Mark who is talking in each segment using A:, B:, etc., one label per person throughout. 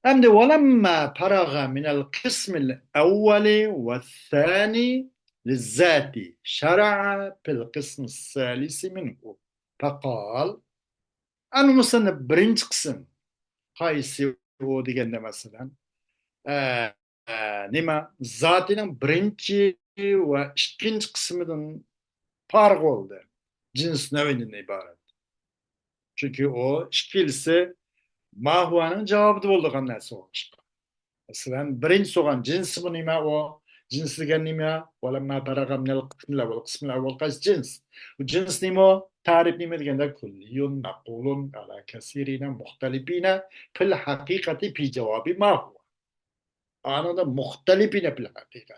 A: أمد ولما فرغ من القسم الأول والثاني للذات شرع في القسم الثالث منه فقال أنا مثلا برنج قسم قايسي هو ديجنا مثلا نما ذاتنا برنج وإشكنج قسمden fark oldu. Cins nevinden ibaret. Çünkü o şkilse mahuanın cevabı oldu annesi o. Mesela birinci soğan cinsi bu nima o cinsligen nima ولما فرغ من القسم الأول القسم الأول قيس جنس وجنس نما تعرف نما ديجندا كلي مقول على كثيرين مختلفين في الحقيقة في جواب ما هو أنا مختلفين في الحقيقة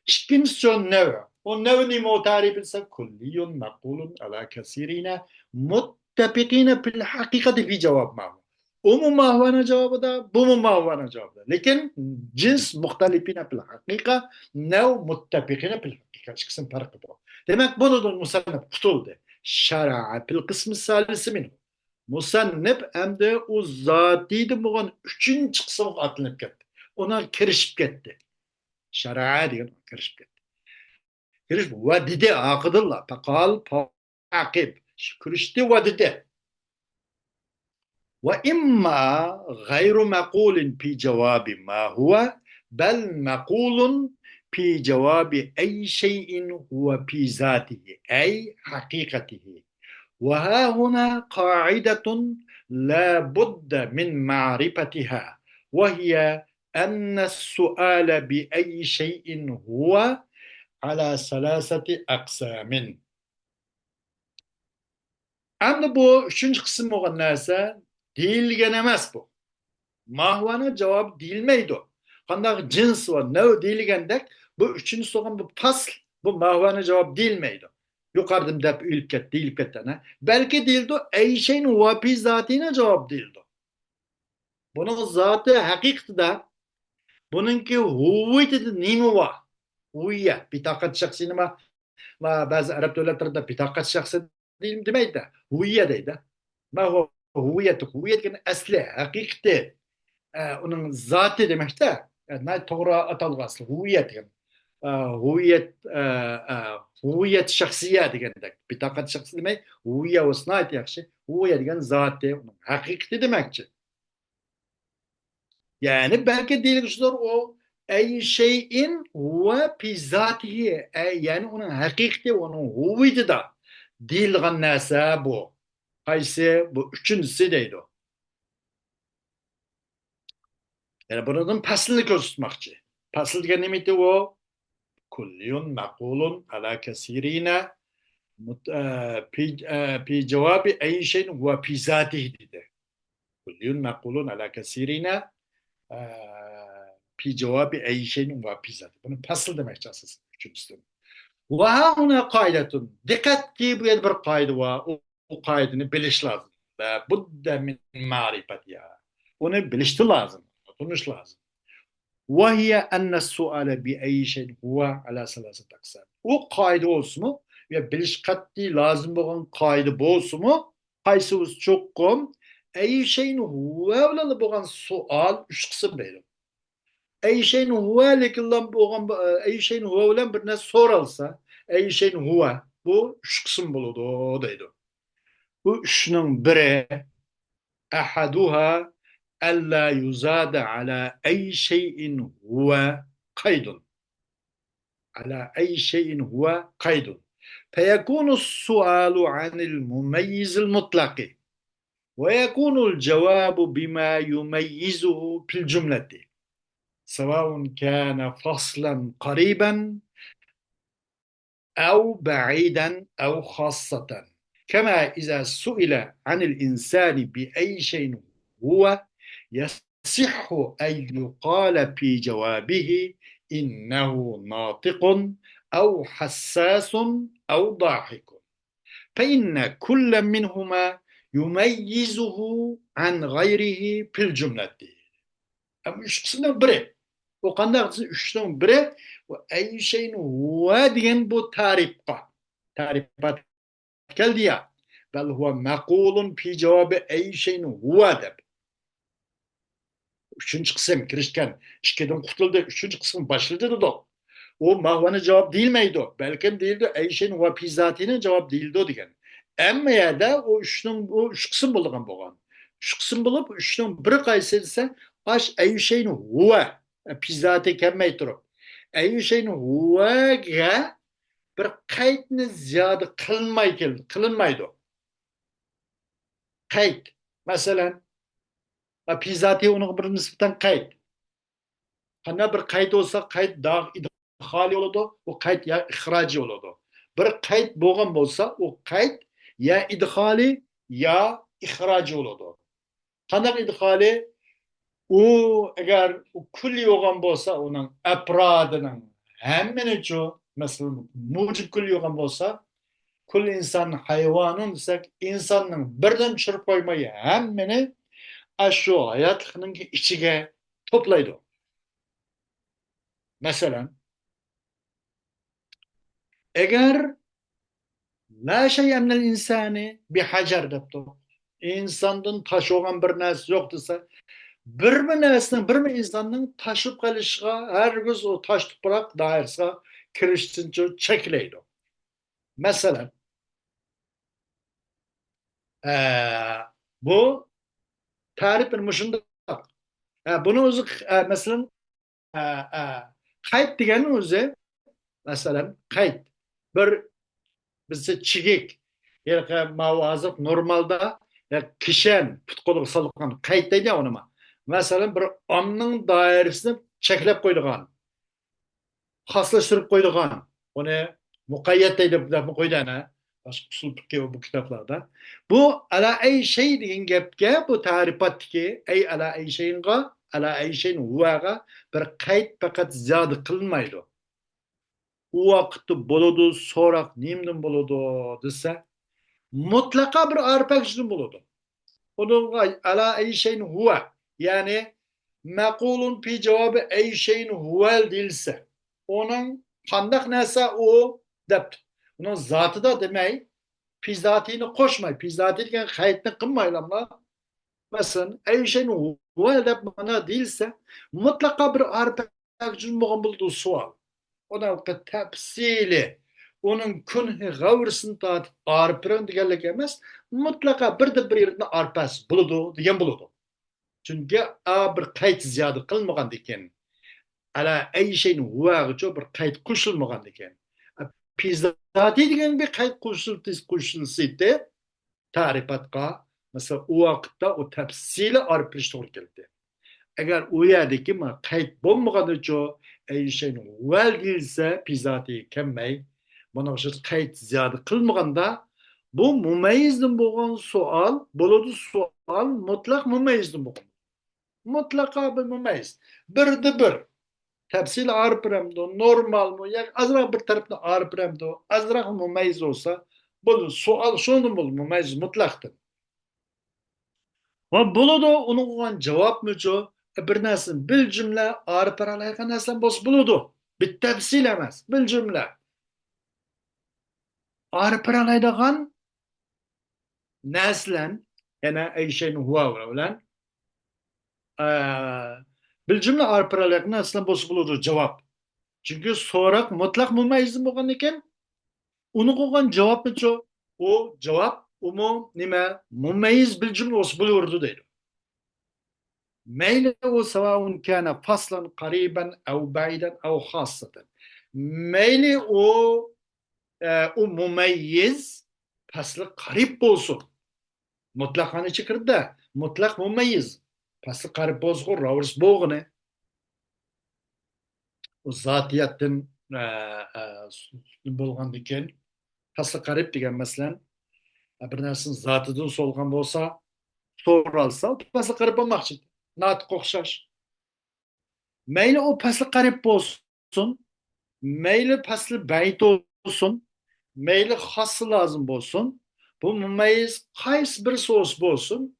A: İkinci son nevi o nevi nima tarif etse كلي مقول على كثيرين متفقين في الحقيقة في جواب ما هو o mu mahvana cevabı da bu mu mahvana cevabı da. Lekin cins muhtelifine fil hakika nev muttefakine fil hakika. Çıksın farkı bu. Demek bunu da musannif tutuldu. Şara'a fil kısmı salisi minhu. Musannif hem de o zatiydi bulan üçüncü kısım atlanıp gitti. Ona kirişip gitti. Şara'a diyor kirişip gitti. Kirişip ve dedi akıdıllah. Fekal akib. Kirişti ve dedi. وإما غير مقول في جواب ما هو بل مقول في جواب أي شيء هو في ذاته أي حقيقته وها هنا قاعدة لا بد من معرفتها وهي أن السؤال بأي شيء هو على ثلاثة أقسام. Ama bu üçüncü kısım olan neyse değilgenemez bu. Mahvana cevap değilmeydi o. Kandak cins var, ne değilgendek bu üçüncü soğan bu fasl bu mahvana cevap değilmeydi. Yukarıdım dep ülket değil ketene. Belki değildi ey şeyin vapi zatine cevap değildi. Bunun zatı hakikati da bununki huvviyeti de nimi var. Huvviye. Bitakat şahsine ma bazı Arap devletlerinde bitakat şahsı değil demeydi de huvviye deydi. Ma huvviyeti huvviyet asli hakikati. Onun zatı demek de yani doğru atalgası huviyet yani. Huviyet huviyet şahsiye demek. Bir takat şahsi demek huviye ve sınayet yakşı. Huviyet degan zatı hakikati demekçi. Yani belki değil kişiler o ey şeyin ve pizzatihi yani onun hakikati onun huviyeti de değil gannase bu. Hayse bu üçüncüsü deydi o. Yani bunun paslını göstermekçi. Pasıl degan o kullun makulun ala kesirine في جواب أي شيء هو في ذاته dedi. كل مقول على كثيرين في جواب أي شيء هو في ذاته. Bunu fasıl demek esas üçüncüsü. Ve huna kaidatun. Dikkat ki bu bir kaide var. O kaidini biliş lazım. Ve budda min marifet ya. Onu bilişti lazım. Tanış lazım. وهي أن السؤال بأي شيء هو على ثلاثة أقسام. O kaide olsun mu? Ve biliş katli lazım olan kaide bu olsun mu? Kaysımız çok kom. Ey şeyin huve olan sual üç kısım verir. Ey şeyin huve lekilan olan ey şeyin huve olan birine sorulsa ey şeyin huve bu üç kısım buludu o deydi. Bu üçünün biri ahaduha ألا يزاد على أي شيء هو قيد على أي شيء هو قيد فيكون السؤال عن المميز المطلق ويكون الجواب بما يميزه في الجملة سواء كان فصلا قريبا أو بعيدا أو خاصة كما إذا سئل عن الإنسان بأي شيء هو يصح أن يقال في جوابه إنه ناطق أو حساس أو ضاحك فإن كل منهما يميزه عن غيره في الجملة. أما üçüncüsünden biri. O kandak üçüncüsünden biri ve ey şeyin huve diyen bu tarifat. Tarifat geldi ya. Bel huve mekulun fi cevabı ey şeyin huve de. üçüncü kısım kirişken işkeden kutuldu. Üçüncü kısım başladı dedi o. O mahvanın cevap değil miydi o? Belki değildi. Eyşe'nin ve pizzatinin cevap değildi o diyen. Ama ya da o üç kısım bulduğun boğan. Üç kısım bulup üçünün biri kaysı ise aş Eyşe'nin huve pizzatı kemmey durup. Eyşe'nin huve'ga bir kayıtını ziyade kılınmaydı. Kayıt. Mesela pizzatı onun bir nispeten kayıt. Hani bir kayıt olsa kayıt daha idhali olurdu, o kayıt ya ihracı olurdu. Bir kayıt boğan olsa o kayıt ya idhali ya ihracı olurdu. Kanak idhali o eğer o külli olgan olsa onun efradının hemen çoğu mesela mucib külli olgan olsa kul insan hayvanın desek insanın birden çırp koymayı hemmeni aşağı hayatının içine toplaydı. Mesela eğer la şey emnel insani bir hacer depto. İnsanın taş olan bir nersi yoksa bir mi nersinin bir mi insanın taşıp kalışına her gün o taş toprak dairse kiriştince çekileydi. Mesela eee, bu tarih bir mışında. Bunu özü mesela kayıt digenin özü mesela kayıt. Bir bizde çigik yani mavazık normalde kişen putkulu salıkan kayıt deydi onu ma. Mesela bir amның dairesini çeklep koyduğun, haslaştırıp koyduğun, onu mukayyet deydi bu koyduğun, başka usul bu kitaplarda. Bu ala ey şey deyin gepke bu tarifat ki ey ala ey şeyin ga ala ey şeyin huvaga bir kayıt fakat ziyade kılmaydı. O vakti buludu, sorak nimden buludu dese mutlaka bir arpakçının buludu. Onun ala ey şeyin huve yani mekulun pi cevabı ey şeyin huvel değilse onun kandak neyse o dept. Onun zatı da demey pizzatini koşmay. Pizzatini kayıtını kılmayla ama mesela ey şeyin huvel dep bana değilse mutlaka bir arpakçının bulduğu sual. Ona tepsili onun künhü gavrsın tat arpırın digerlik emez mutlaka bir de bir yerinde arpas buludu diyen buludu. Çünkü bir kayıt ziyade kılmagan diken ala ey şeyin huvağı bir kayıt kuşulmagan diken pizzati diyen bir kayıt kuşulsıydı tarifatka mesela o vakitte o tepsili arpırış doğru geldi. Eğer o yerdeki kayıt bulmadan için ey şeyin vel değilse pizzatı kemmey bana karşı kayıt ziyade kılmaganda bu mümeyizden boğan sual buludu sual mutlak mümeyizden boğan. Mutlaka bir mümeyiz. Bir de bir. Tepsil arpıremdo normal mı? Yani azra bir tarafta arpıremdo azra mümeyiz olsa bu sual şunun bul mümeyiz mutlaktır. Ama buludu onun olan cevap mı co? Bir nesin bil cümle ağrı paralayken nesin boz buludu. Bir tefsil emez. Bil cümle. Ağrı paralaydıgan neslen yani ey şeyin huva olan bil cümle ağrı paralayken neslen boz buludu cevap. Çünkü sorak mutlak mümeyizm olgan iken onu koygan cevap mı co? O cevap o mu nime mümeyiz bil cümle os bulurdu değil. ميله سواء كان فصلا قريبا أو بعيدا أو خاصة ميli o mümeyyiz faslı garip olsun. Mutlak hani çıkır da mutlak mümeyyiz. Faslı garip olsun ravrs boğune. O zatiyatın bolgan diken faslı garip diken mesela bir narsanın zatıdan solgan bolsa soralsa faslı garip olmak için. Naat kokşaş. Meyli o faslı garip olsun. Meyli paslı beyt olsun, meyli hası lazım olsun. Bu mümeyyiz kays bir sos olsun.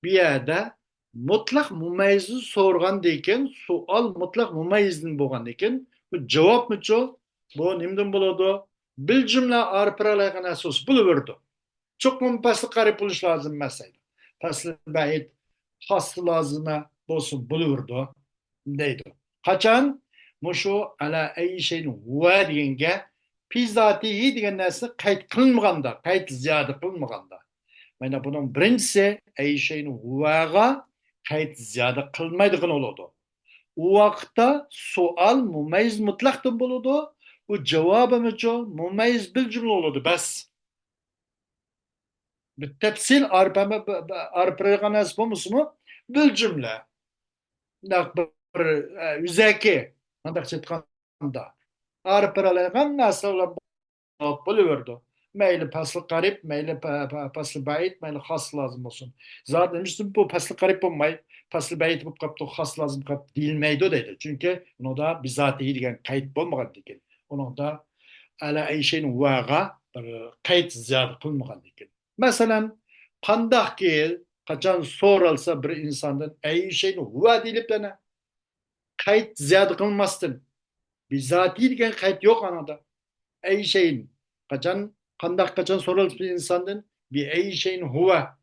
A: Bir yerde mutlak mümeyyizi sorgan deyken, sual mutlak mümeyyizin bolgan deyken, bu cevap mı çok? Bu nimden buladı? Bil cümle arpıralaygan asos buluverdi. Çok mu paslı garip buluş lazım mesela. Paslı beyt, hası lazım. bo'lsin bo'laverdi deydi. Qachon mushu ala ay şeyin huwa deganga fi zotihi degan narsa qayd qilinmaganda, qayd ziyoda qilinmaganda. Mana buning birinchisi ay şeyin huwaga qayd ziyoda qilmaydigan bo'ladi. U vaqtda sual mumayyiz mutlaqdan bo'ladi. Bu javobimiz mumayyiz bil jumla bo'ladi bas. بالتفصيل أربعة ناس بمسمو بالجملة نقبر yüzeki عندك تتقندا أربعة ناس ولا بوليوردو ميل فصل قريب ميل فصل بعيد ميل خاص لازم olsun. Zaten işte bu fasıl garip olmay, fasıl bayit bu kapta has lazım kap değilmeydi dedi. Çünkü onu da bizatihi degan kayıt olmagan degan. Onu da ala ay şeyin vaga bir kayıt ziyade kılmagan degan. Mesela qandaq ki qachon so'ralsa bir insondan ay şeyni huva deyilib dana kayıt ziyade qilmasdan bizatihi degan kayıt yok anada. Ay şeyin qandaq qachon so'ralsa bir insondan bir ay şeyin huva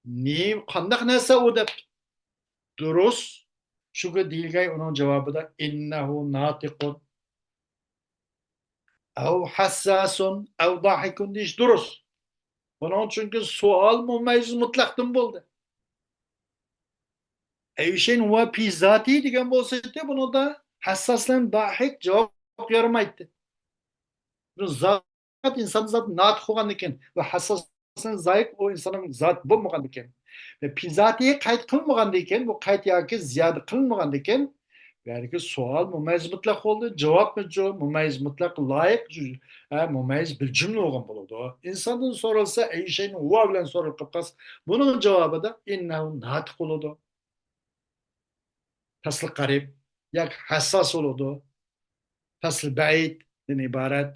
A: ne qandaq narsa u deb durust shuga deyilgan uning javobida innahu natiqun av hassasun av dahikun deyish durust. Bunun çünkü sual mumayyiz mutlaqdan bo'ldi. Ay şeyin huva fi zati degan bo'lsa bunu da hassaslan dahik javob bermaydi. Zat insan zat natiq bo'lgan ekan va hassaslan zayik o insanın zat bo'lmagan ekan. Ve pizatiye qayd qilmagan ekan, bu qayd yoki ziyoda qilmagan ekan, belki sual mumayyiz mutlaq bo'ldi, javob mumayyiz mutlaq loyiq, mumayyiz bil jumla bo'lgan bo'ladi. İnsandan so'ralsa, ay şeyni huva bilan so'ralib qolsa, buning javobida innahu natiq bo'ladi. Fasl qarib yoki hassos bo'ladi. Fasl baiddan iborat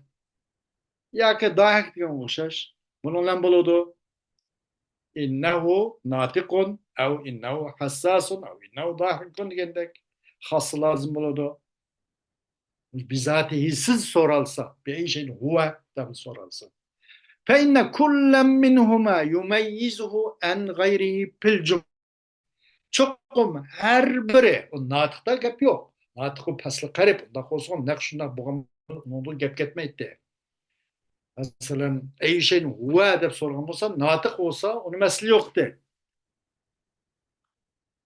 A: yoki dohik degan o'xshash. Buning bilan bo'ladi. İnnehu natiqun ev innehu hassasun ev innehu dahikun degandek xası lazım bo'ladi. Bizatihi siz so'ralsa, bir şeyin huve deb so'ralsa. Fe inne kullen minhuma yumayyizuhu en gayrihi fil cümle. Çokum her biri, o natiqda gap yo'q. Natiq pasli qarib, unda qo'zg'on naq shundoq bo'lgan, unda gap ketmaydi. Masalan, ay şeyin huve deb so'ragan bo'lsa, natiq bo'lsa, uni masli yo'qdi.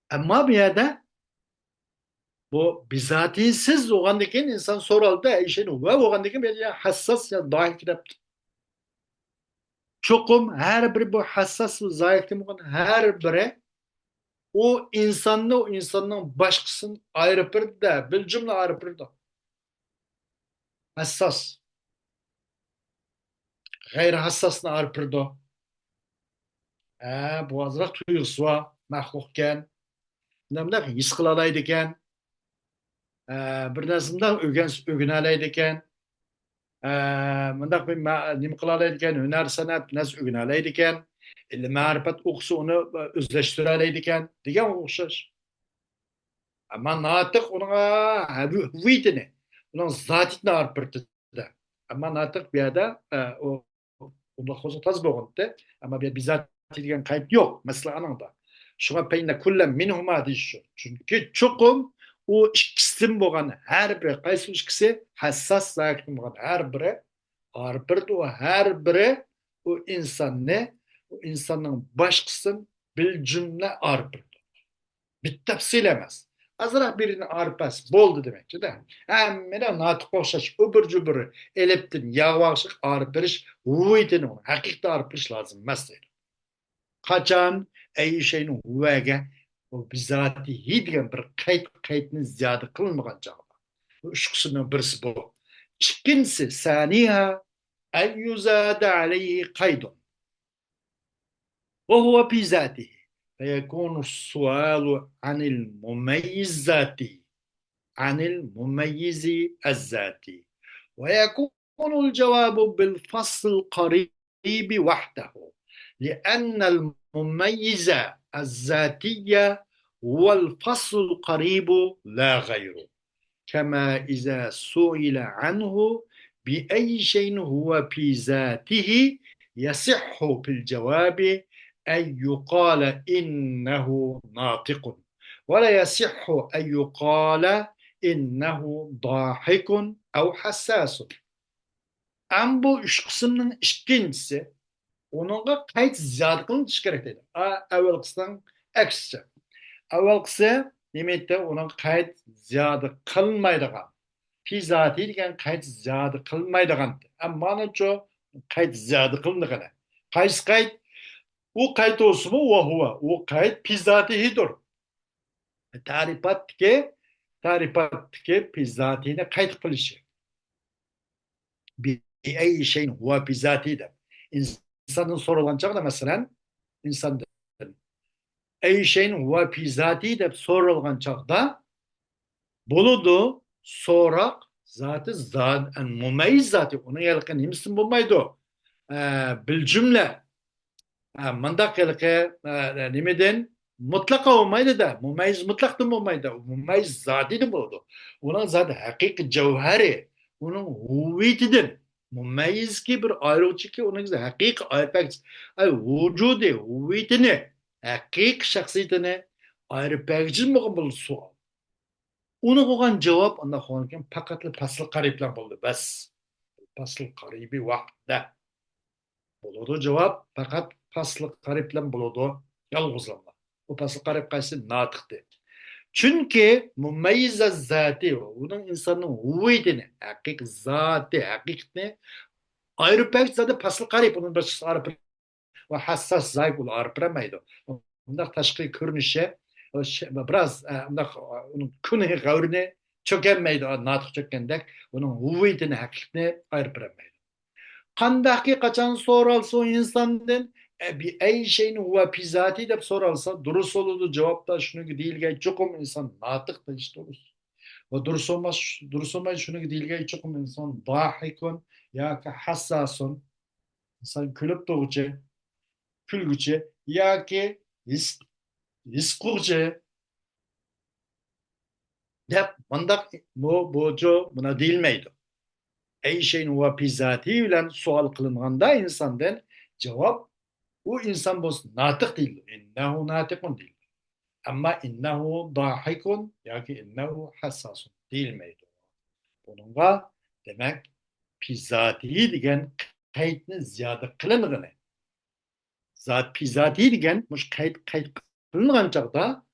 A: Ama bir yerde bu bizatihi siz olgandan keyin insan so'raldi, ay şeyin huve olgandan keyin bir hassas ya dohik deb. Çokum her biri bu hassas ve zayıf bo'lgan her biri o insanın başkasını ayrıpır da, bil cümle ayrıpır da. Hassas. Gayri hassasını ayrıpır da. Bu azrak tuygusu var, mahlukken. Nemler his kılalaydıken, bir narsadan ögünalaydıken, mındak bir nim kılalaydıken, hüner sanat nasıl ögünalaydıken, marifat okusu onu özleştirelaydıken, diyen okşaş. Ama natık ona hüviyetini, onun zatını arpırdı da. Ama natık bir yerde onda xo'ja taz bo'lganda, ama bir bizat degan qayd yo'q, mesela anında. Şuna peyne kullen minhuma deyish. Çünkü çokum o ikisidan bo'lgan har biri, qaysi ikisi hassas zayq bo'lgan har biri, arpirdi o her biri o insanın başkasını bil cümle arpirdi. Bittafsil emas. Azırak birini arpas boldu demekçi de. Mene natiq o'xshash öbür cübürü eleptin yağvaşık arpirish huviyetini onu. Hakikte arpirish lazım emas deydi. Qachon ay şeyni huvaga o bizatihi degan bir qaydni ziyoda qilinmagan chog'da. Bu uch qismdan birisi bu. Ikkinchisi saniha an yuzada alayhi qaydun. وهو في ذاته فيكون السؤال عن المميز ذاتي عن المميز الذاتي ويكون الجواب بالفصل القريب وحده لأن المميز الذاتي هو الفصل القريب لا غيره كما إذا سئل عنه بأي شيء هو في ذاته يصح في الجواب أن يقال إنه ناطق ولا يصح أن يقال إنه ضاحك أو حساس. Ama bu üç kısımın ikincisi, onunla kayıt ziyade kılınmış gerek dedi. Evvel kısımdan eksice. Evvel kısı demekte onun kayıt ziyade kılınmaydıgan. Fi zati degan kayıt ziyade kılınmaydıgan. Ama ne çok kayıt ziyade kılındıgan. Kayıt kayıt, o kayıt olsun mu? O huva. O kayıt fi zatihidir. Taripat ki fi zatine kayıt kılışı. بأي şeyin huve bizatihi de. İnsanın sorulanacak da mesela insan ey şeyin huve bizatihi de sorulgan çağda buludu sorak zatı zat en mumeyyiz zatı onun yalkın imsin bulmaydı. Bil cümle mandak yalkı nimeden mutlaka olmaydı da mumeyyiz mutlak da olmaydı. Mumeyyiz zatı da buludu. Onun zaten hakiki cevheri onun huviyetidir. Mumeyyiz ki bir ayrıcı ki onun güzel hakiki ayrıpek vücudu huviyetini hakiki şahsiyetini ayrıpekçi mi bu sual. Onu koyan cevap anda konarken fakatlı paslı karipler buldu. Bas. Paslı karibi vakti. Buludu cevap fakat paslı karipler buludu. Yalgızlanma. O paslı karip kaysı natıktı. Çünkü mumeyyize zati onun insanın huviyetini, hakik zati, hakikatini ayrı pek zaten paslı karip onun başkası arıp ve hassas zayıf ol arıpıramaydı. Bunlar taşkı görünüşe biraz onun künhe gavrine çökenmeydi natık çökendek onun huviyetini, hakikatini ayrıpıramaydı. Kandaki kaçan soralsa o insandan bir ey şeyin huve pizati de soralsa dürüst olurdu cevapta şunu değil gay çokum insan natık da işte olur. O dürüst olmaz şunu değil gay çokum insan dahikun ya ki hassasun insan külüp doğucu külgücü ya ki iskurcu dep mandak bu boğucu buna değil miydi? Ey şeyin huve pizati ile sual kılınğanda insandan cevap bu insan bu natık değil. İnnehu natıkun değil. Ama innehu dahikun ya ki innehu hassasun değil miydi? Bununla demek pizzati degen kayıtını ziyade kılınığını. Zat pizzati degen muş kayıt kılınğan çağda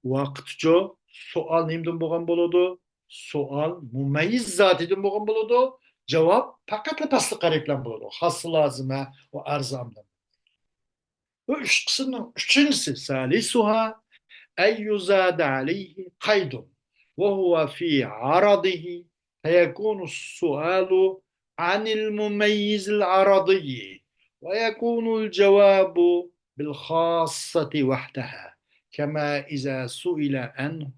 A: vaqtço sual nimden boğan boludu. Sual mumeyyiz zatidin boğan boludu. Cevap fakat paslı kariplen boludu. Hasıl lazıma o arzamdan. Bu üç kısmın üçüncüsü salisuha en yuzad aleyhi kaydun ve huve fi aradihi feyekunu sualu anil mumeyyizil aradiyyi ve yekunul cevabu bil khassati vahdeha kema iza suila anhu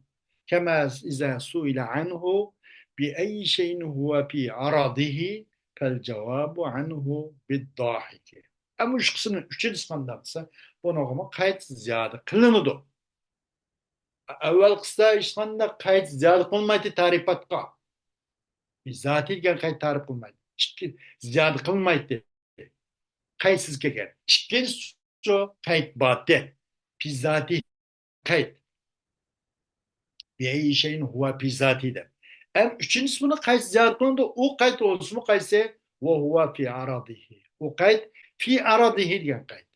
A: kema iza suila anhu bi ey şeyin huve fi aradihi fel cevabu anhu bid dahiki. Ama üç kısmın üçüncü kısmındaysa bunu kayıt ziyade kılınıdı. Evvel kısa işkanda kayıt ziyade kılmaydı tarifatka. Bizzati gel kayıt tarif kılmaydı. İşte ziyade kılmaydı. Kayıtsız gel. İşte şu kayıt battı. Bizzati kayıt. Bir iyi şeyin huve bizzati de. Hem üçüncüsü bunu kayıt ziyade kılındı. O kayıt olsun mu kayıtse ve huve fi aradihi. O kayıt fi aradihi diyen kayıt.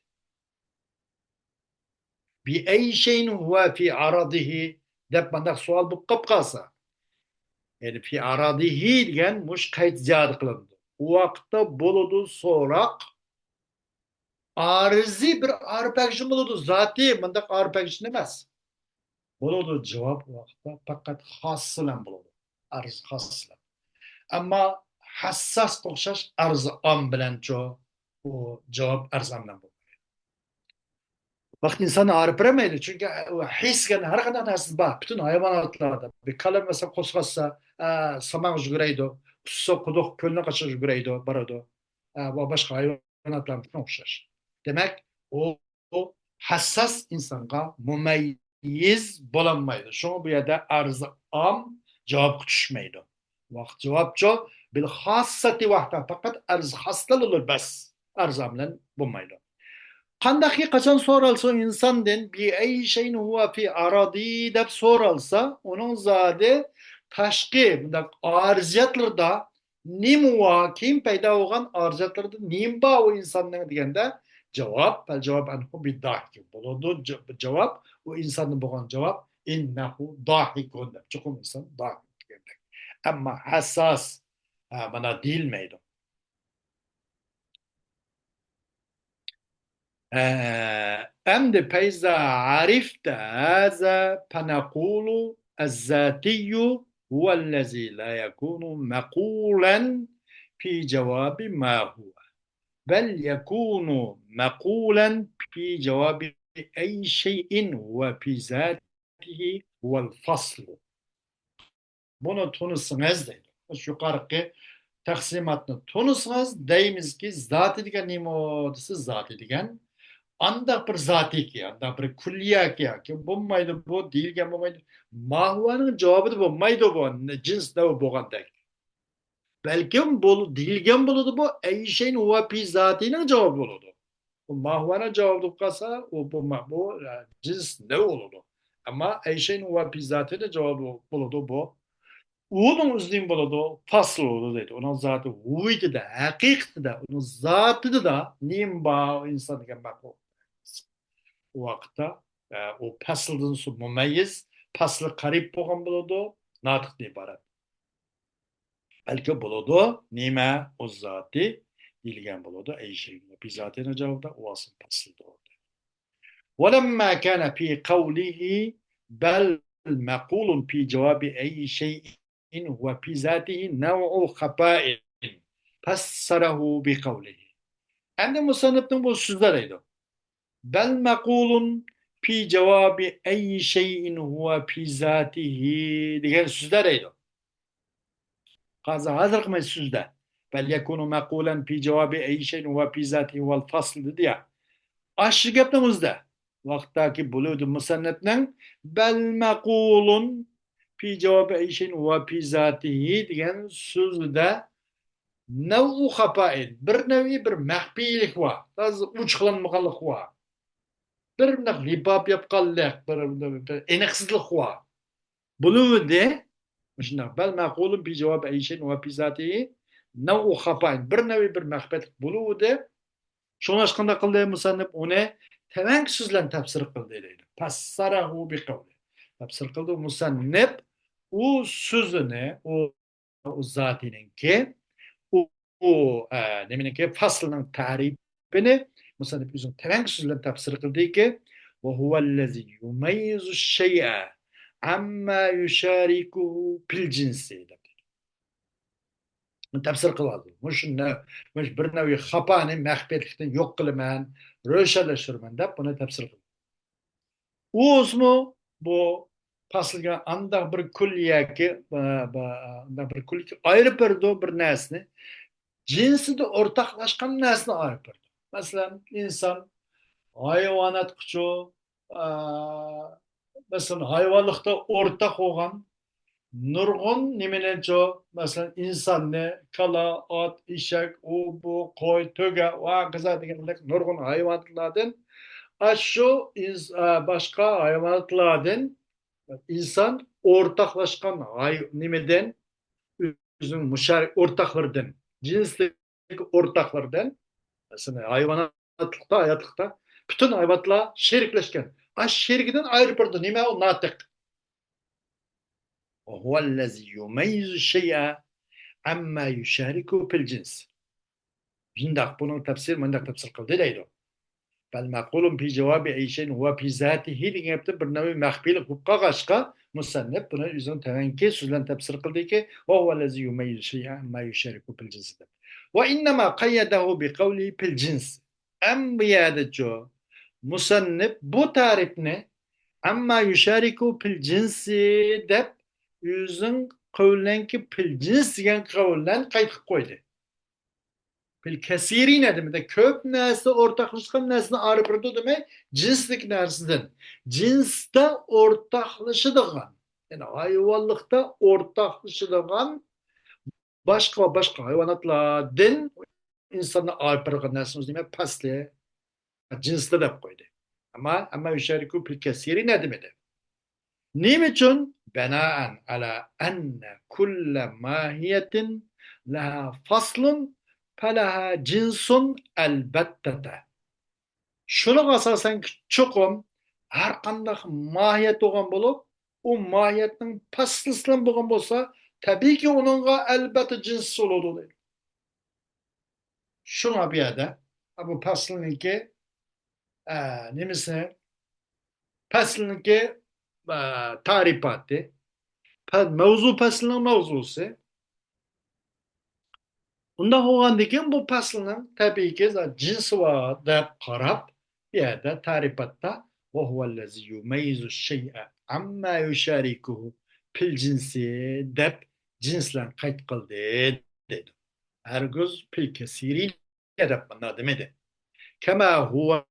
A: Bir ey şeyin huve fi aradihi dep mandak sual bu kapkasa. Yani fi aradihi diyen muş kayıt ziyade kılındı. O vakitte buludu sorak arızi bir arpekşi buludu. Zati mandak arpekşi demez. Buludu cevap o vakitte fakat hasılan buludu. Arz hasılan. Ama hassas okşaş arz am bilen çoğu o cevap arz amdan buludu. Vakti insanı ağrıpıramaydı. Çünkü his gelen her kadar nasıl bak. Bütün hayvanatlarda bir kalem mesela koskasa saman jügreydi. Kussa kuduk kölüne kaçar jügreydi. Barado. Bu başka hayvanatlarda bütün okşar. Demek o hassas insanga mumeyyiz bulanmaydı. Şunu bu yerde arz am cevap küçüşmeydi. Vakt cevapçı bil hassati vahda fakat arz hastal olur bes. Arz amlen bulmaydı. Qandaki qachon so'ralsa insondan bi ay şeyin huwa fi aradi deb so'ralsa, onun zade tashqi bundaq arziyatlarda nim va kim paydo bo'lgan arziyatlarda nim bor o insonning deganda javob bal javob anhu bi dahki bo'ladi. Javob o insonning bo'lgan javob innahu dahikun deb chuqur inson dahik deganda. Ammo hassas mana deyilmaydi. أمد فإذا عرفت هذا فنقول الذاتي هو الذي لا يكون مقولا في جواب ما هو، بل يكون مقولا في جواب أي شيء هو في ذاته هو الفصل. Bunu tunusыңыз дейді. Yuqarıqı taqsimatni tunusыңız deymiz ki zati degan nima desa zati degan андақ бір зат еке, андақ бір күллия еке, болмайды, бұл дейілген болмайды. Мағуаның жауабы да болмайды, бұл жинс да болғандай. Бәлкім бұл дейілген болады, бұл әйшейін уапи затының жауабы болады. Бұл мағуаның жауабы қалса, бұл жинс не болады. Ama әйшейін уапи затының жауабы болады, бұл onun üzerine болады, fasıl olur dedi. Onun zatı uydu da, hakikati da, onun zatı da nimba insan degan bakı. O vaqtda o fasıldan so'ng mumayyiz, faslı qarib bo'lgan bo'ladi, notiqdan iborat. Balki bo'ladi, nima o zoti deyilgan bo'ladi, ay shay. Bi zotini javobda u asl faslda. ولما كان في قوله بل مقول في جواب أي شيء هو في ذاته نوع خفاء فسره بقوله. عند مصنف bu sözler بل مقول في جواب أي شيء هو في ذاته degan sözler hazır mı sözde? بل يكون مقولا في جواب أي شيء هو في ذاته هو الفصل dedi ya. Aşırı gapımızda vaqttaki buludu musannifning bel maqulun fi cevabı أي شيء هو في ذاته degan sözde nev'u xapain bir nevi bir mahfilik var. Az uçqlanmaganlık var. Bir libab yapqanlık, bir eniqsizlik var. Bunu de bel maqulun fi cevabı أي شيء هو في ذاته nev'u xapain bir nevi bir mahfilik bunu de şoňaşkanda qıldy musannif onu tevenk sözlen tafsir qıldy deydi. Fassarahu bi qawli. Tafsir qıldı musannif o sözüne o zatinki o neminki faslının tarifini musannif özün tevenk sözlen tafsir qıldı ki ve huvellezî yumayyizu şey'e amma yuşarikuhu fil cinsi. Tafsir qiladi. Mush bir nevi xapani mahbetlikdan yo'q qilaman, ro'shanlashtirman deb buni tafsir qiladi. O'zmi bu faslga andaq bir kulliyaki bir kulli ayirib berdi bir narsani, jinsida o'rtoqlashgan narsani ayirib berdi. Masalan, inson hayvonot kuchi, masalan, hayvonlikda o'rtoq bo'lgan nurg'un nimalarcha masalan insonni kala ot eshak u bu qo'y to'ga va qiza degandek nurg'un hayvonotlardan shu boshqa hayvonotlardan inson o'rtoqlashgan nimadan o'zining musharik o'rtoqlardan jinsdagi o'rtoqlardan masalan hayvonotlikda hayotlikda butun hayvonotlar sheriklashgan sherigidan ayirib turdi nima u notiq. وهو الذي يميز الشيء عما يشاركه في الجنس. Jindaq bunun tafsir mendaq tafsir qildi deydi. Bal maqulun fi javobi ay şeyin huwa fi zatihi degan gapda bir nevi maxfiylik bo'lib qolg'achqa musannif buni o'zining tavanki so'zlan tafsir qildiki va huwa allazi yumayyizu shay'an amma yushariku fil jins. Va innama qayyadahu bi qawli fil jins. Am biyadacho musannif bu tarifni amma yushariku fil jinsi deb o'zing qavlanki fil jins degan qavlan qaytib qo'ydi. Fil kasirine demek de köp narsa ortaklaşkan narsani ayrı bir demek cinslik narsadan. Cinste ortaklaşıdığan yani hayvanlıkta ortaklaşıdığan başka hayvanatlardan insanla ayrı bir narsani demek pasli cinsli deb koydu. Ama yüşeriku fil kesiri ne demedi? Nim için? Benaen ala enne kulle mahiyetin laha faslun felaha cinsun elbettete. Şunu asasen çokum her kandak mahiyet olan bulup o mahiyetin paslıslan bulgan bolsa tabii ki onunla elbette cins olur. Şuna bir yerde bu paslınınki nemisine paslınınki tarifati mevzu paslının mevzusu. Unda olgandaki bu paslının tabii ki cinsi var da karab bir yerde tarifatta وهو الذي يميز الشيء عما يشاركه fil cinsi dep cinslen kayıt kıldı dedi. Ergüz pil kesiri dep bana demedi. Kema huwa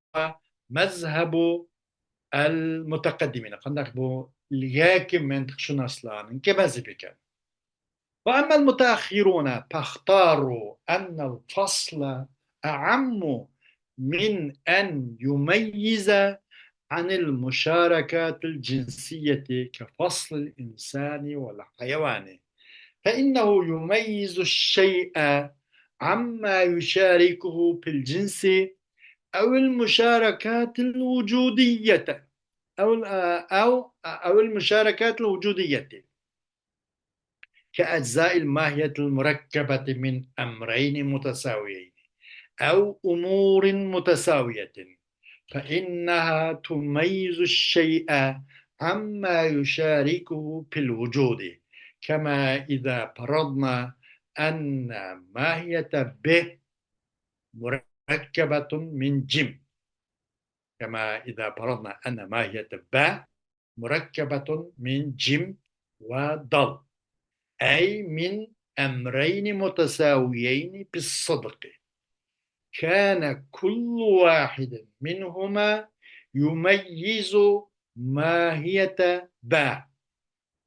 A: mezhebu el mutakaddimin. Kandak bu ilgaki mentık şunaslarının kemezi biken. وأما المتأخرون فاختاروا أن الفصل أعم من أن يميز عن المشاركات الجنسية كفصل الإنسان والحيوان فإنه يميز الشيء عما يشاركه في الجنس أو المشاركات الوجودية أو المشاركات الوجودية كأجزاء الماهية المركبة من أمرين متساويين أو أمور متساوية فإنها تميز الشيء عما يشاركه في الوجود كما إذا فرضنا أن ماهية ب مركبة من جيم كما إذا فرضنا أن ماهية ب مركبة من جيم وضل أي من أمرين متساويين بالصدق كان كل واحد منهما يميز ماهية با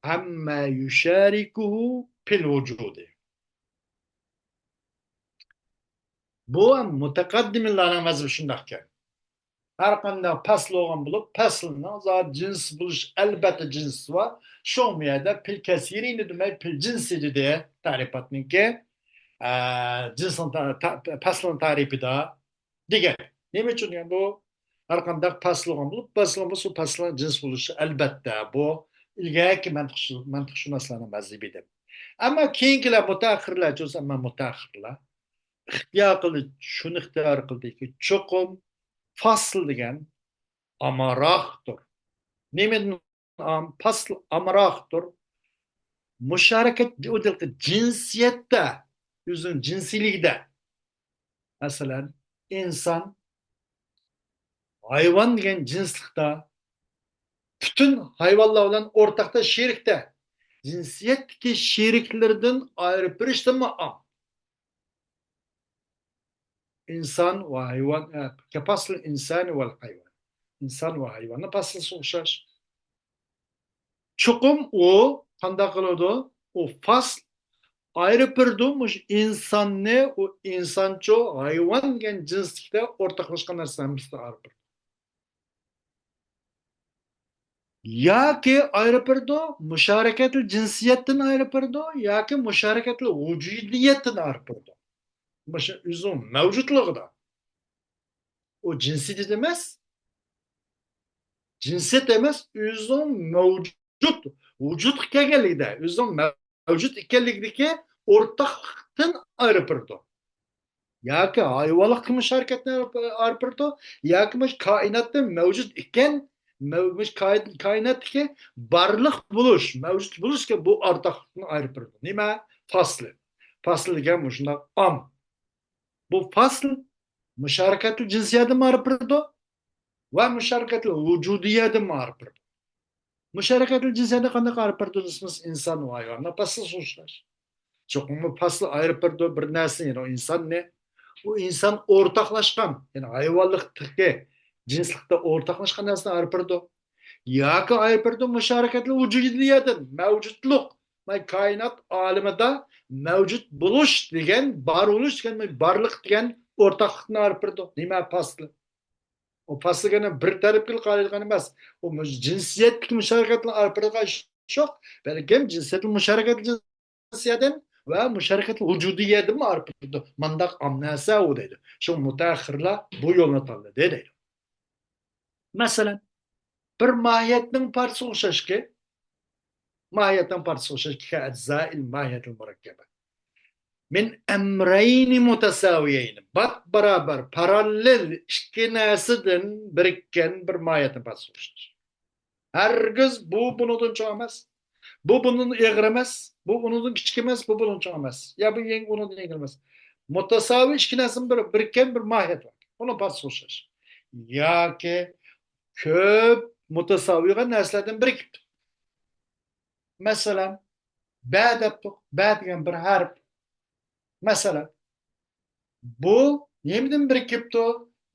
A: عما يشاركه في الوجود. Bu mutakaddiminlarning mazhabi shundaqkan. Har qanday pasl olgan bulup paslni zat cins buluş elbette cins var. Şu miyada pil kesirini demek pil cinsi diye tarifatninki cinsin paslın tarifi da diğer. Ne için yani bu her qanday pasl olgan bulup paslın bu paslın cins buluşu elbette bu ilgaki mantık şunaslarning mazhabidir. Ama keyingilar mutaxirlar bo'lsa ama mutaxirlar ixtiyor qildi, shuni ixtiyor qildiki, cho'qim fasl degan amaroqdir. Nima fasl amaroqdir? Mushorakat cinsiyatda, o'zining jinsiligida. Masalan, inson hayvon degan jinslikda bütün hayvonlar bilan o'rtaqda sherikda. Jinsiyatdagi sheriklardan ayirib berishdanmi İnsan ve hayvan kapaslı insan ve hayvan. İnsan ve hayvanı paslı soğuşar. Çokum o kanda kılıdı o fasl ayrı pırdılmış insan ne o insanço hayvan gen cinslikte ortaklaşkan narsamızda arpır. Ya ki ayrı pırdı müşareketli cinsiyetten ayrı pırdı ya ki müşareketli vücudiyetten ayrı pırdı. Üzüm mevcutluğu da. O cinsiyet demez. Cinsiyet demez. Üzüm mevcut. Vücut ikenligide. Üzüm mevcut ikenligdeki ortaktan ayrıpırdı. Ya ki hayvalık kılmış hareketler ayrıpırdı. Ya ki kainatta mevcut iken kainat ki varlık buluş. Mevcut buluş ki bu ortaktan ayrıpırdı. Nime? Faslı. Faslı diken bu şunda Bu fasl müşareketli cinsiyeti marpırdı ve müşareketli vücudiyeti marpırdı. Müşareketli cinsiyeti kandak marpırdığımız insan ve hayvanla fasl sonuçlar. Çok mu fasl ayrıpırdı bir nesne yani o insan ne? O insan ortaklaşkan yani hayvanlıktaki cinslikte ortaklaşkan nesne ayrıpırdı. Ya ki ayrıpırdı müşareketli vücudiyetin mevcutluk. Kainat aleminde mevcut buluş degen, var oluş degen, varlık degen ortaklıkını arpırdı. Nime paslı. O pasligana bir tarafkil qaralgan emas. O cinsiyetlik müşarekatla arpırga şok. Belki cinsiyetlik müşarekatli cinsiyeten ve müşarekatli vücudiyetim arpırdı. Mandak amnasa o dedi. Şu mutahhirla bu yoluna tanıdı dedi. Mesela bir mahiyetin parçası oluşaş ki mahiyetin parçası oluşaş ki eczail mahiyetil murakkebe. Min emreyni mutesaviyeyn. Bak beraber paralel iki nesidin birikken bir mahiyetin parçası oluşaş. Herkes bu bunun çoğamaz. Bu bunun eğremez. Bu bunun küçükemez. Bu bunun çoğamaz. Ya bu yeng bunun eğremez. Mutesavi iki nesidin birikken bir mahiyet var. Onun parçası oluşaş. Ya ki köp mutesaviye neslerden birikip. Mesela bad yaptık. Bad degan bir harf. Mesela bu nemden birikipti?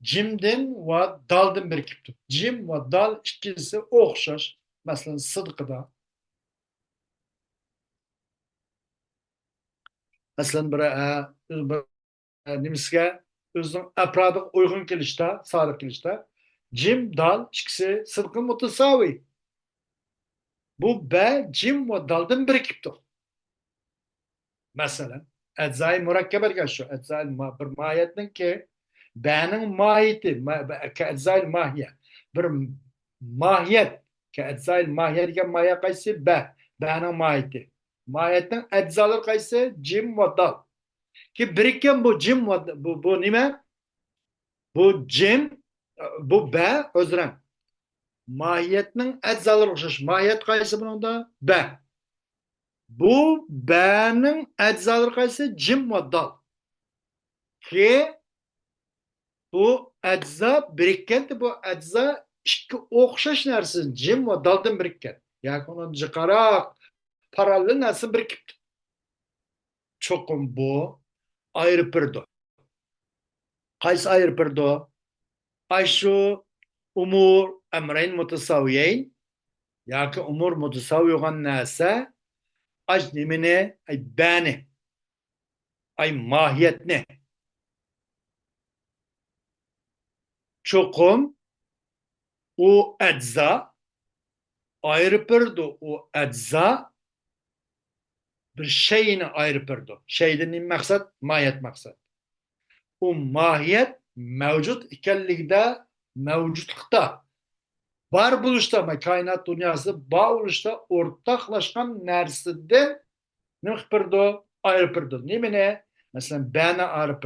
A: Cimden ve daldan birikipti. Cim ve dal ikisi okşaş. Mesela sıdkıda. Mesela nimizga özünün apradık uygun kelişte, sağlık kelişte. Cim, dal ikisi sıdkı mutasavi. Bu B, cim ve daldan birikipti. Mesela eczai murakkebet geçiyor. Eczai bir mahiyetin ki benim mahiyeti ke eczai mahiye bir mahiyet ke eczai mahiyet degan mahiyet qaysi benim mahiyeti. Mahiyetin eczalar qaysi cim ve dal. Ki birikken bu cim ve bu nime? Bu cim bu özren. Mahiyetinin eczaları okşaş. Mahiyet qaysi bunun da Bu B'nin eczaları qaysi cim ve dal. Ki bu ecza birikken bu ecza iki okşaş nersin cim ve daldan birikken. Yani onun cıkarak paralel nersin birikip. Çokum bu ayrı pirdo. Qaysi ayrı pirdo? Ayşu umur emreyn mutasaviyeyn. Yani umur mutasavi olan neyse aj nimine ay bani ay mahiyet ne? Çokum o ecza ayrı o ecza bir şeyini ayrı Şeyden maksat? Mahiyet maksat. O mahiyet mevcut ikenlikde mevcutlukta var buluşta kainat dünyası var buluşta ortaklaşkan nersiden ne ayrı ne? Mesela bana ayrı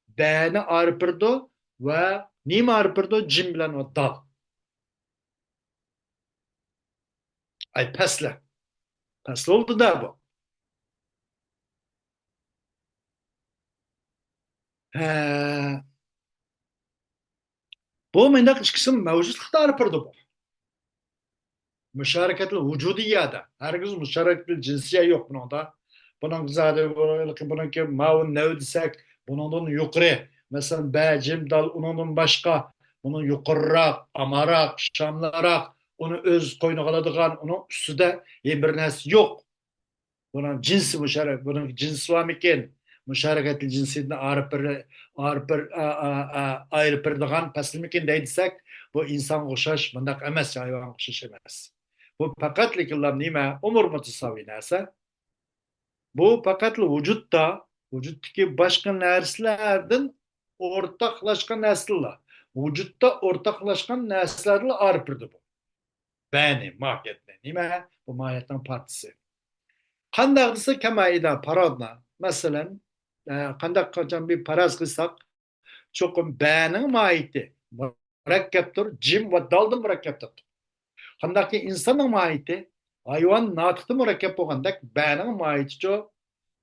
A: Bana ayrı ve nime ayrı cim bilen o dal. Ay pesle. Pesle oldu da bu. He, bu mendak kısım mevcutlukta ayrı bu. Müşareketli vücudiyada. Herkes müşareketli cinsiye yok bunda. Bunun zaten bunun ki mavun ne desek bunun yukarı. Mesela becim dal onun başka. Bunun yukarırak, amarak, şamlarak onu öz koyuna kaladığın onun üstüde bir nes yok. Bunun cinsi müşarek, bunun cinsi var mıken? Müşareketli cinsiyetine ayrı bir pesli miken deysek bu insan kuşaş, bundak emez, hayvan kuşaş emez. Bu fakatlik yıllar nime umur mutesavi neyse bu fakatlı vücuttaki başka neslerden ortaklaşkan nesiller. Vücutta ortaklaşkan neslerle arpırdı bu. Beni mahiyetine nime bu mahiyetten partisi. Kandaklısı kemaida paradna. Mesela kandak kaçan bir paraz kısak çok beğenin mahiyeti. Mürekkeptir. Cim ve daldı mürekkeptir. Handaki insanın mahiyeti hayvan natıklı mürekkep olgandak beğenin mahiyeti çok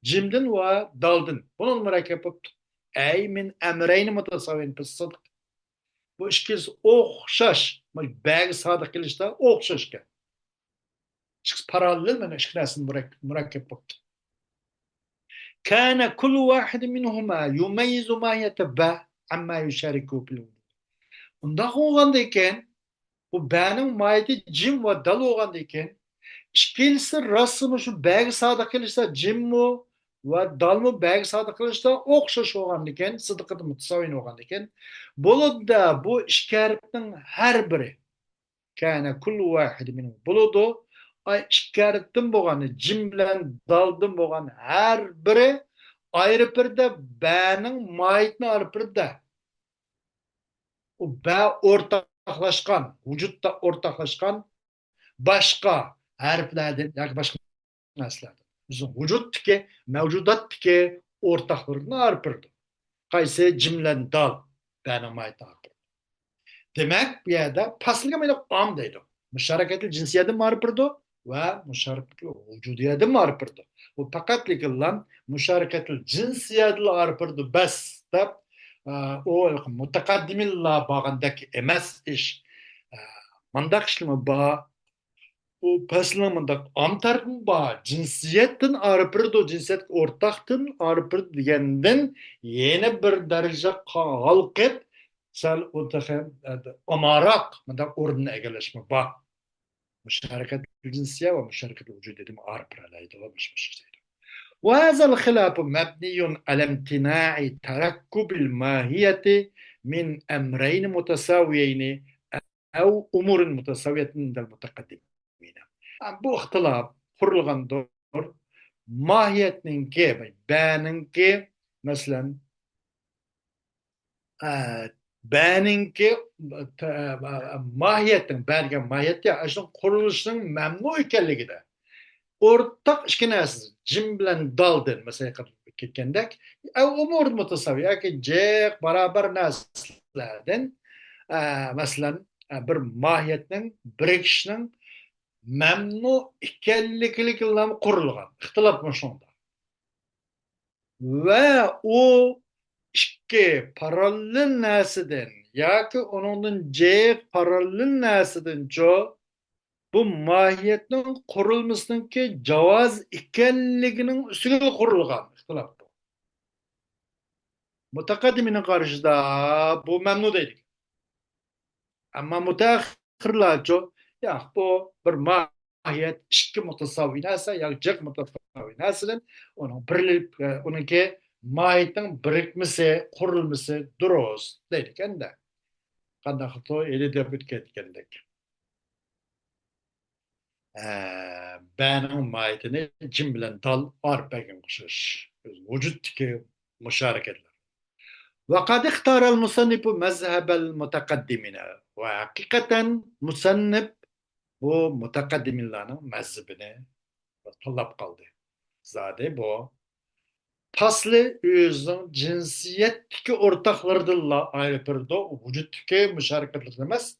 A: cimdin ve daldın. Bunun mürekkepi ey min emreyni mutasavvin pısıdık. Bu işkiz okşaş. Belki sadık gelişte okşaş ki. Paralel mi işkinesin mürekkep oldu. كان كل واحد منهما يميز ما يتبع عما يشاركه في الوجود. Unda olgandayken bu benim mayeti cim ve dal olgandayken ikilisi rasmı şu belki sağda gelirse cim mu ve dalmı bäg sadık kılıçta okşaş olgan eken, sıdıkıdı mutsavin olgan eken, bulup da bu işkäripnin her biri, kâne kullu wahid minhum buludu, ay işkäriptin bolgany, jim bilen daldım bolgan her biri ayrı bir de bäniň maýytyny alıp bir de o bä ortaklaşkan, vücutta ortaklaşkan başka harflerden, yani başka neslerden. Bizim vücuttaki, mevcudattaki ortaklarını arpırdı. Kayse cimlen dal, benim ait arpırdı. Demek bir yerde paslıca mıydı? Am deydi. Müşareketli cinsiyetin arpırdı ve müşareketli vücudiyetin mi arpırdı? Bu pakatlık lan müşareketli cinsiyetin arpırdı bes de o mutakaddiminla bağındaki emes iş. Mandak işlemi bağ bu paslamında am tarafın bağ cinsiyetin arpırdı cinsiyet ortaktın arpırdı degenden yeni bir derece halkıp sal otahem amarak manda orduna egeleşme bağ müşareket cinsiye ve müşareket vücut dedim arpıralaydı olmuş. وهذا الخلاف مبني على امتناع تركب الماهية من أمرين متساويين أو أمور متساوية عند المتقدمين. Bu ihtilaf kurulgandır. Mahiyetninki, beninki, mesela beninki mahiyetin, belge mahiyeti aşın kuruluşun memnu ikenligi de. Ortak iki narsa, jim bilen dal den mesela ketgendek, umur mutasavvi, ki cek beraber narsalardan, mesela bir mahiyetinin, birikişinin memnu ikenlikliginden kurulgan. İhtilaf mı şunda? Ve o iki paralel narsadan, ya ki onun cek paralel narsadan çok bu mahiyetin kurulmasının ki cavaz ikenliginin üstüne kurulgan. İhtilaf bu. Mutakaddiminin karşıda bu memnun değil. Ama müteahhirler çok ya bu bir mahiyet iki mutasavvinasa ya cek mutasavvinasının onun birlik onunki mahiyetin birikmesi, kurulması duruz deyken de kandaktı eli de ketkendik. Benim mahiyetini cim bilen dal arpegin kuşuş. Vücuttaki müşareketler. وقد اختار المصنف مذهب المتقدمين وحقيقة مصنف bu mutakaddiminlerin mezhebini talep kaldı. Zade bu paslı yüzün cinsiyetteki ortaklarıyla ayrıpırdı, vücuttaki müşareketler demez,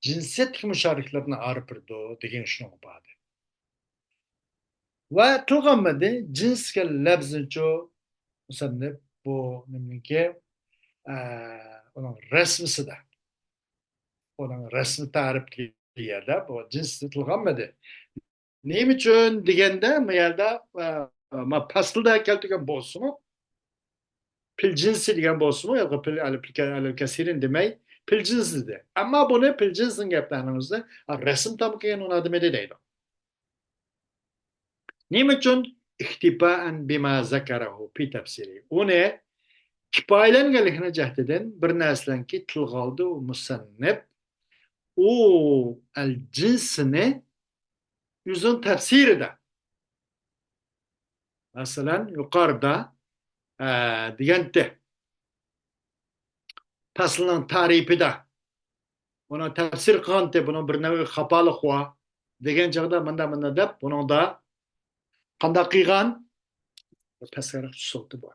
A: cinsiyetteki müşareketlerine ayrıpırdı, degen şunu bağlı. Ve tılgammadı cinskel lebzinço musannif bu nemlinki onun resmisi de onun resmi tarifli yerde bu cins tılgammadı. Neyim için degende mi yerde ma paslıda keltigen bolsumu pil cinsi degen bolsumu ya da pil kesirin demey pil cinsi de. Ama bu ne pil cinsin geplerimizde resim tabi ki onun adı değil. Neyim için ihtibaen bima zekarahu pi tefsiri. O ne? Kipayilen gelihine cehdeden bir neslen ki tılgaldı o musannep o el cinsini yüzün tefsiri de. Mesela yukarıda digente paslının tarifi de ona tefsir kante bunun bir nevi kapalı hua degen çağda manda dep bunun da kanda kıygan pesere tutuldu bu.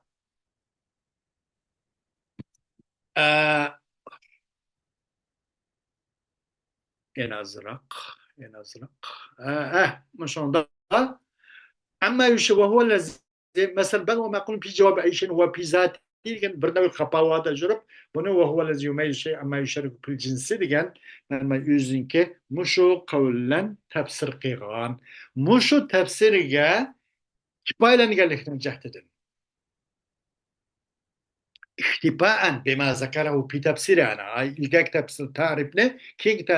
A: En azrak مش onda أما وهو الذي مثلا بل وما يقول في جواب أي شيء هو في ذاته لكن برنامج الخطأ وهذا جرب bunu وهو الذي يميز شيء أما يشارك في الجنس degan لما yüzün ki muşu kavlen tefsir kıygan muşu tefsirge kipayelengelikten cehdedin ihtibaen bima zekarahu fi tefsiri ana ilgak tefsir tarifle king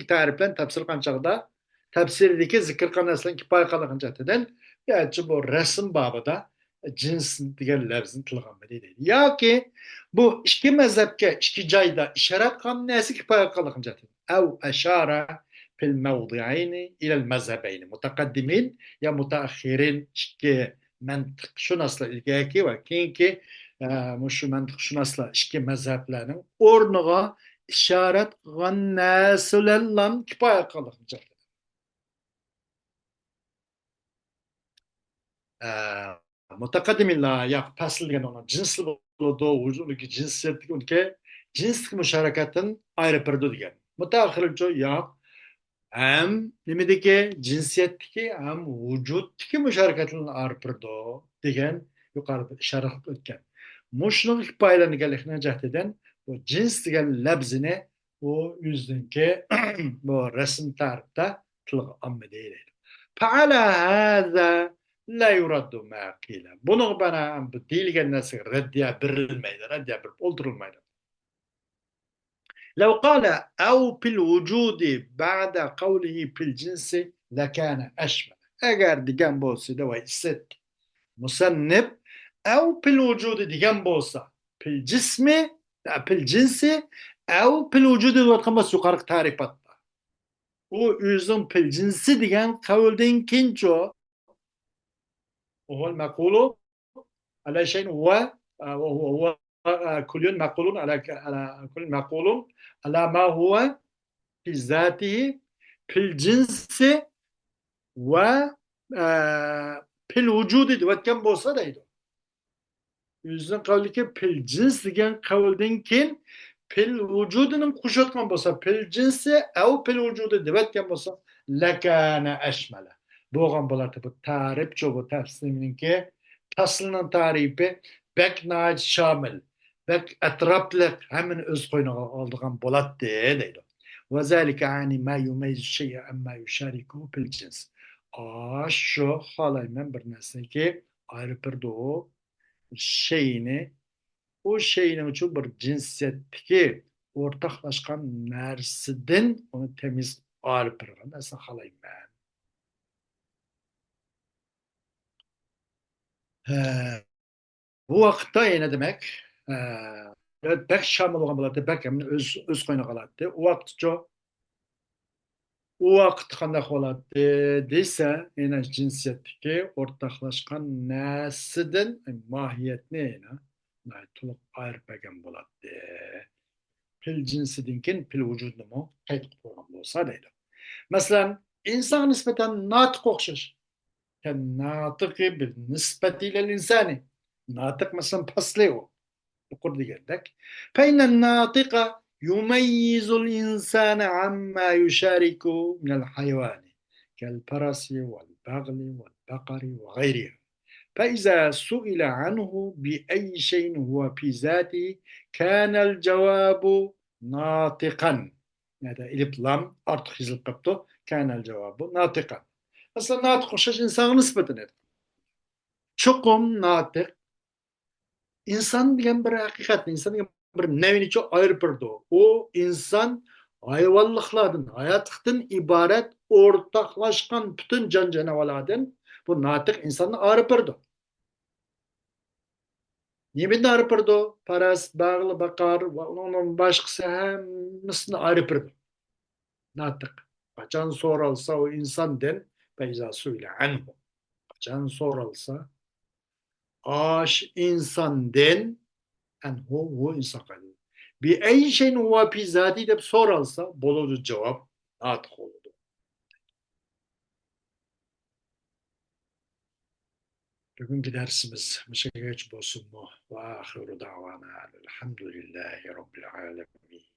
A: tariflen tefsir kançağda tefsirdeki zikir kanaslan kipaye kalıkın cehdedin yani bu resim babı da cins degan lafzini tilg'anma deydi. Yoki bu ikki mazhabga ikki joyda ishorat qilgan narsa kifoya qilgan. Av ashara fil mawdi'ayni ila al mazhabayni mutaqaddimin ya mutaakhirin ikki mantiqshunoslar ilgaki va keyingi shu mantiqshunoslar ikki mazhablarning o'rniga ishorat qilgan narsalar kifoya qilgan. متقدمين yak pasılgan ona cinsli buludu vücudundaki cinsiyetlik ülke cinslik müşarekatın ayrı perdu diyen. Mutahhirce yak hem nimedeki cinsiyetteki hem vücuttaki müşarekatın ayrı perdu diyen yukarıda işaret etken. Muşluk paylarını gelişine cahdeden bu cins diyen lebzine o yüzdünki bu resim tarihte tılığı amme değil. فعلى هذا لا يرد ما قيل. Bunu bana bu değilgen nasıl reddiye verilmeydi, reddiye verip oldurulmaydı. لو قال أو في الوجود بعد قوله في الجنس لكان أشمل. Eğer diyen bolsa da var ise musannif أو في الوجود diyen bolsa في الجسم في الجنس أو في الوجود الوطنبası yukarı tarifatta. O yüzden في الجنس diyen kavulden kinço وهو المقول على شيء وهو كل مقول على كل مقول على ما هو في ذاته في الجنس و في الوجود وكم بوصله yüzden kavli ki pil cins diyen kavlden kin pil vücudunun kuşatkan bolsa pil cinsi ev pil vücudu divetken bolsa lekâne eşmele. Boğan bolardı bu tarif çoğu tefsirinin ki taslının tarifi bek naat şamil bek etraplık hemen öz koyuna aldığın bolat deydi. Ve zâlike ani ma yumeyz şey'e emma yuşariku pil cins. Şu halaymen bir nesne ki ayrı bir doğu şeyini o şeyin ucu bir cinsiyetteki ortaklaşkan nersidin onu temiz alıp bırakın. Mesela halayım ben. Bu vakitte ne demek? Evet, bek şamil olan buladı, bek emin öz koyuna kaladı. O vakit kandak oladı deyse yine cinsiyetteki ortaklaşkan nersidin mahiyet neyine? Tulup ayrı begen buladı. Pil cinsidinkin pil vücudumu kayıt program olsa değil. Mesela insan nispeten natık okşaş. Yani natıkı bir nispetiyle insani. Natık mesela paslıyor. Okur diyerek. فإن الناطق يميز الإنسان عما يشارك من الحيوان كالفرس والبغل والبقر وغيرها فإذا سئل عنه بأي شيء هو في ذاته كان الجواب ناطقا. هذا إلف لام artık yazılıp kaptı. كان الجواب ناطقا. Aslında natık oluşan insan nispeten eder. Çokum natık. İnsan diyen bir hakikat, insan diyen bir nevini çok ayrı bir doğu. O insan hayvanlıklardan, hayatlıktan ibaret ortaklaşkan bütün can canavarlardan bu natık insanın ayrı bir doğu. Yemin arpırdı, paras, bağlı, bakar, onun başkası hemsini arpırdı. Natık. Kaçan sorulsa o insan den, beyza suyla anhu. Kaçan sorulsa, aş insan den, anhu, hu insan kadı. Bir ey şeyin huva pi zati de sorulsa, bolucu cevap, natık oldu. Bugünkü dersimiz, müsaade olsun mu? Ve ahiru davana, elhamdülillahi rabbil alemin.